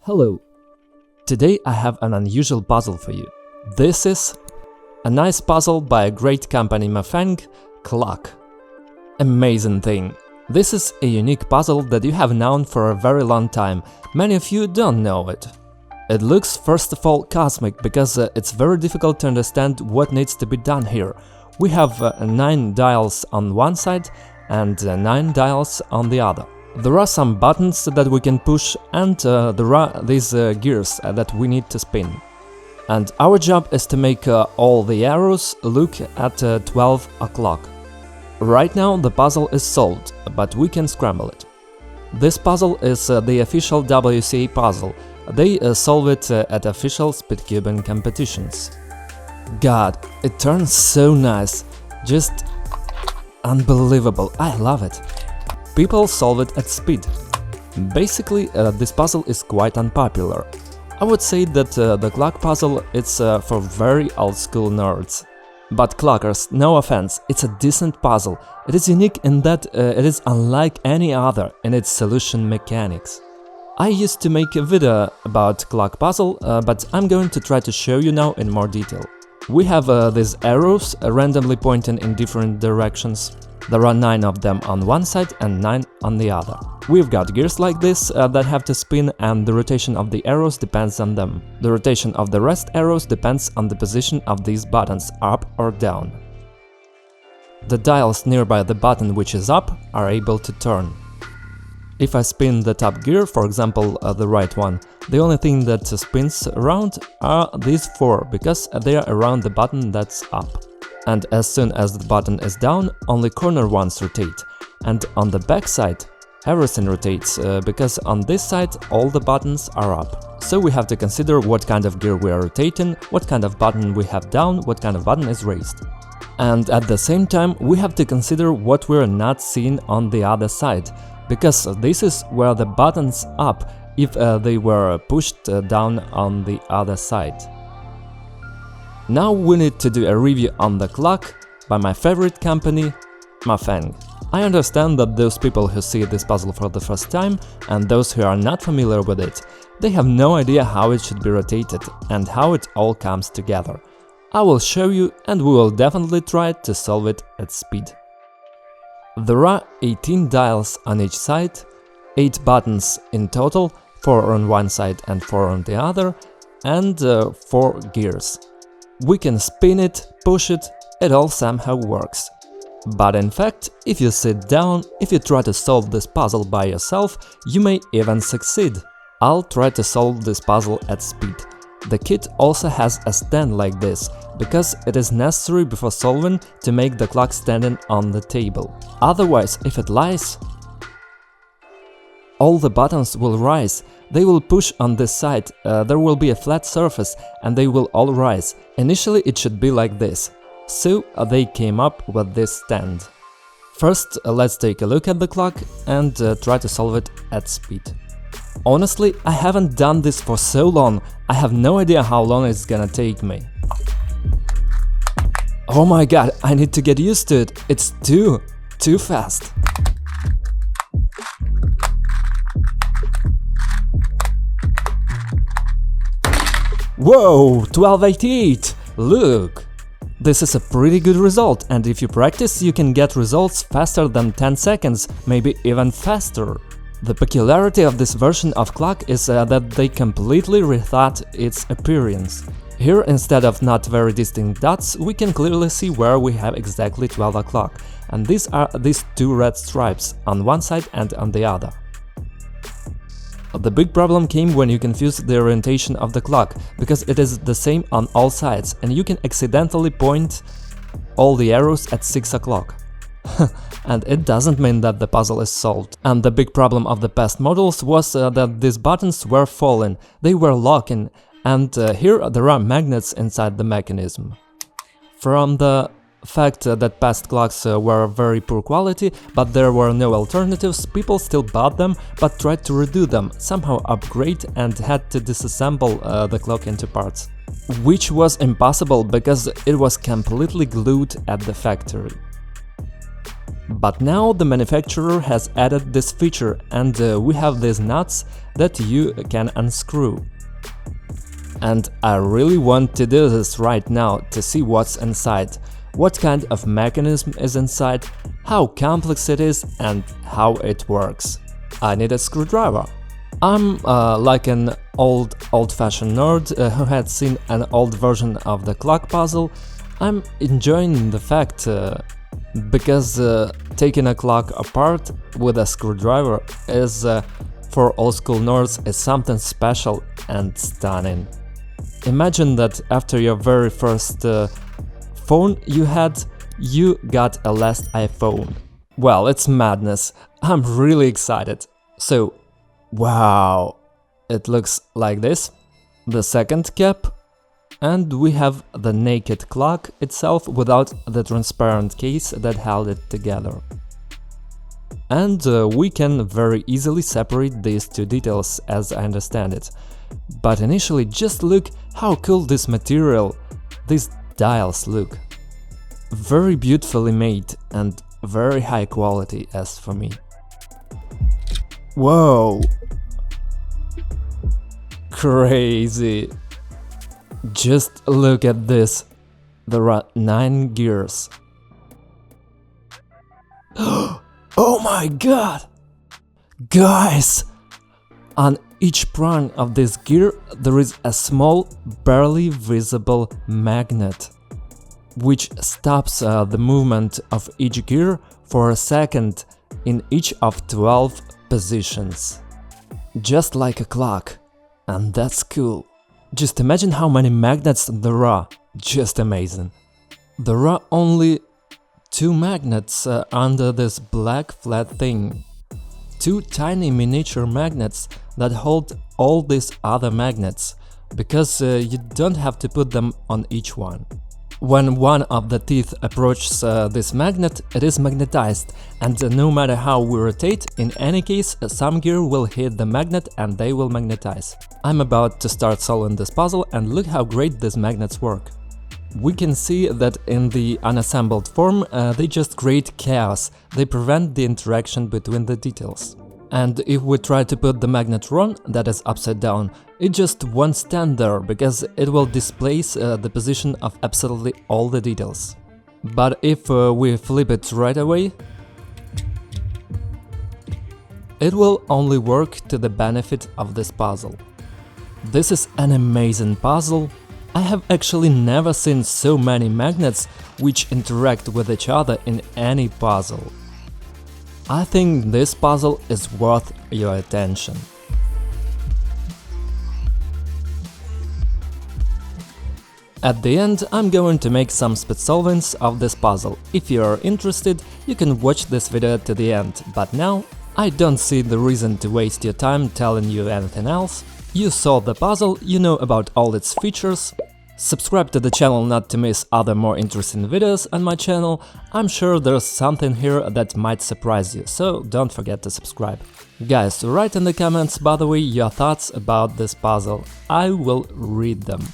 Hello! Today I have an unusual puzzle for you. This is a nice puzzle by a great company Mafeng, Clock. Amazing thing! This is a unique puzzle that you have known for a very long time, many of you don't know it. It looks first of all cosmic, because it's very difficult to understand what needs to be done here. We have 9 dials on one side and 9 dials on the other. There are some buttons that we can push and there are these gears that we need to spin. And our job is to make all the arrows look at 12 o'clock. Right now the puzzle is solved, but we can scramble it. This puzzle is the official WCA puzzle. They solve it at official speedcubing competitions. God, it turns so nice, just unbelievable, I love it. People solve it at speed. Basically, this puzzle is quite unpopular. I would say that the clock puzzle is for very old school nerds. But clockers, no offense, it's a decent puzzle. It is unique in that it is unlike any other in its solution mechanics. I used to make a video about clock puzzle, but I'm going to try to show you now in more detail. We have these arrows randomly pointing in different directions. There are 9 of them on one side and 9 on the other. We've got gears like this that have to spin, and the rotation of the arrows depends on them. The rotation of the rest arrows depends on the position of these buttons, up or down. The dials nearby the button which is up are able to turn. If I spin the top gear, for example the right one, the only thing that spins around are these 4, because they are around the button that's up. And as soon as the button is down, only corner ones rotate. And on the back side, everything rotates, because on this side all the buttons are up. So we have to consider what kind of gear we are rotating, what kind of button we have down, what kind of button is raised. And at the same time we have to consider what we're not seeing on the other side, because this is where the buttons up if they were pushed down on the other side. Now we need to do a review on the clock by my favorite company, Mafeng. I understand that those people who see this puzzle for the first time and those who are not familiar with it, they have no idea how it should be rotated and how it all comes together. I will show you, and we will definitely try to solve it at speed. There are 18 dials on each side, 8 buttons in total, 4 on one side and 4 on the other, and 4 gears. We can spin it, push it, it all somehow works. But in fact, if you sit down, if you try to solve this puzzle by yourself, you may even succeed. I'll try to solve this puzzle at speed. The kit also has a stand like this, because it is necessary before solving to make the clock standing on the table. Otherwise, if it lies, all the buttons will rise. They will push on this side, there will be a flat surface and they will all rise. Initially it should be like this. So they came up with this stand. First let's take a look at the clock and try to solve it at speed. Honestly, I haven't done this for so long, I have no idea how long it's gonna take me. Oh my god, I need to get used to it, it's too fast. Whoa, 1288! Look! This is a pretty good result, and if you practice you can get results faster than 10 seconds, maybe even faster. The peculiarity of this version of clock is that they completely rethought its appearance. Here, instead of not very distinct dots, we can clearly see where we have exactly 12 o'clock, and these are these 2 red stripes on one side and on the other. The big problem came when you confuse the orientation of the clock, because it is the same on all sides and you can accidentally point all the arrows at 6 o'clock. And it doesn't mean that the puzzle is solved. And the big problem of the past models was that these buttons were falling, they were locking, and here there are magnets inside the mechanism. From the fact that past clocks were very poor quality, but there were no alternatives, people still bought them but tried to redo them, somehow upgrade, and had to disassemble the clock into parts. Which was impossible because it was completely glued at the factory. But now the manufacturer has added this feature, and we have these nuts that you can unscrew. And I really want to do this right now to see what's inside, what kind of mechanism is inside, how complex it is and how it works. I need a screwdriver. I'm like an old-fashioned nerd who had seen an old version of the clock puzzle. I'm enjoying the fact because taking a clock apart with a screwdriver is, for old school nerds, is something special and stunning. Imagine that after your very first phone you had, you got a last iPhone. Well, it's madness. I'm really excited. So, wow, it looks like this. The second cap. And we have the naked clock itself without the transparent case that held it together. And we can very easily separate these two details, as I understand it. But initially, just look how cool this material, these dials look. Very beautifully made and very high quality as for me. Whoa! Crazy! Just look at this. There are 9 gears. Oh my god! Guys! On each prong of this gear there is a small, barely visible magnet, which stops the movement of each gear for a second in each of 12 positions. Just like a clock. And that's cool. Just imagine how many magnets there are, just amazing. There are only 2 magnets under this black flat thing. 2 tiny miniature magnets that hold all these other magnets, because you don't have to put them on each one. When one of the teeth approaches this magnet, it is magnetized, and no matter how we rotate, in any case, some gear will hit the magnet and they will magnetize. I'm about to start solving this puzzle, and look how great these magnets work. We can see that in the unassembled form they just create chaos, they prevent the interaction between the details. And if we try to put the magnet wrong, that is upside down, it just won't stand there, because it will displace the position of absolutely all the details. But if we flip it right away, it will only work to the benefit of this puzzle. This is an amazing puzzle. I have actually never seen so many magnets which interact with each other in any puzzle. I think this puzzle is worth your attention. At the end, I'm going to make some speed solvings of this puzzle. If you are interested, you can watch this video to the end, but now I don't see the reason to waste your time telling you anything else. You saw the puzzle, you know about all its features. Subscribe to the channel not to miss other more interesting videos on my channel. I'm sure there's something here that might surprise you, so don't forget to subscribe. Guys, write in the comments, by the way, your thoughts about this puzzle. I will read them.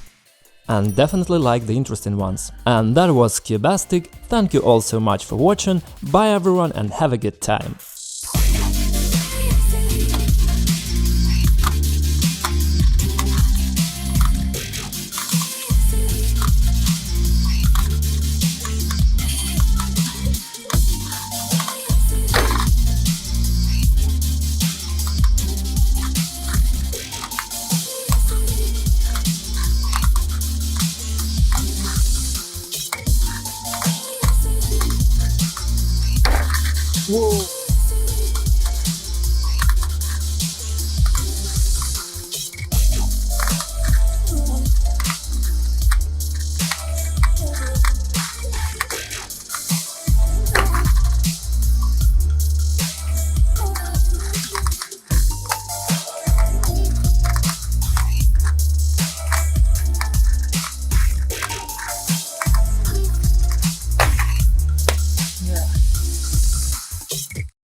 And definitely like the interesting ones. And that was Cubastic. Thank you all so much for watching. Bye everyone and have a good time. Whoa.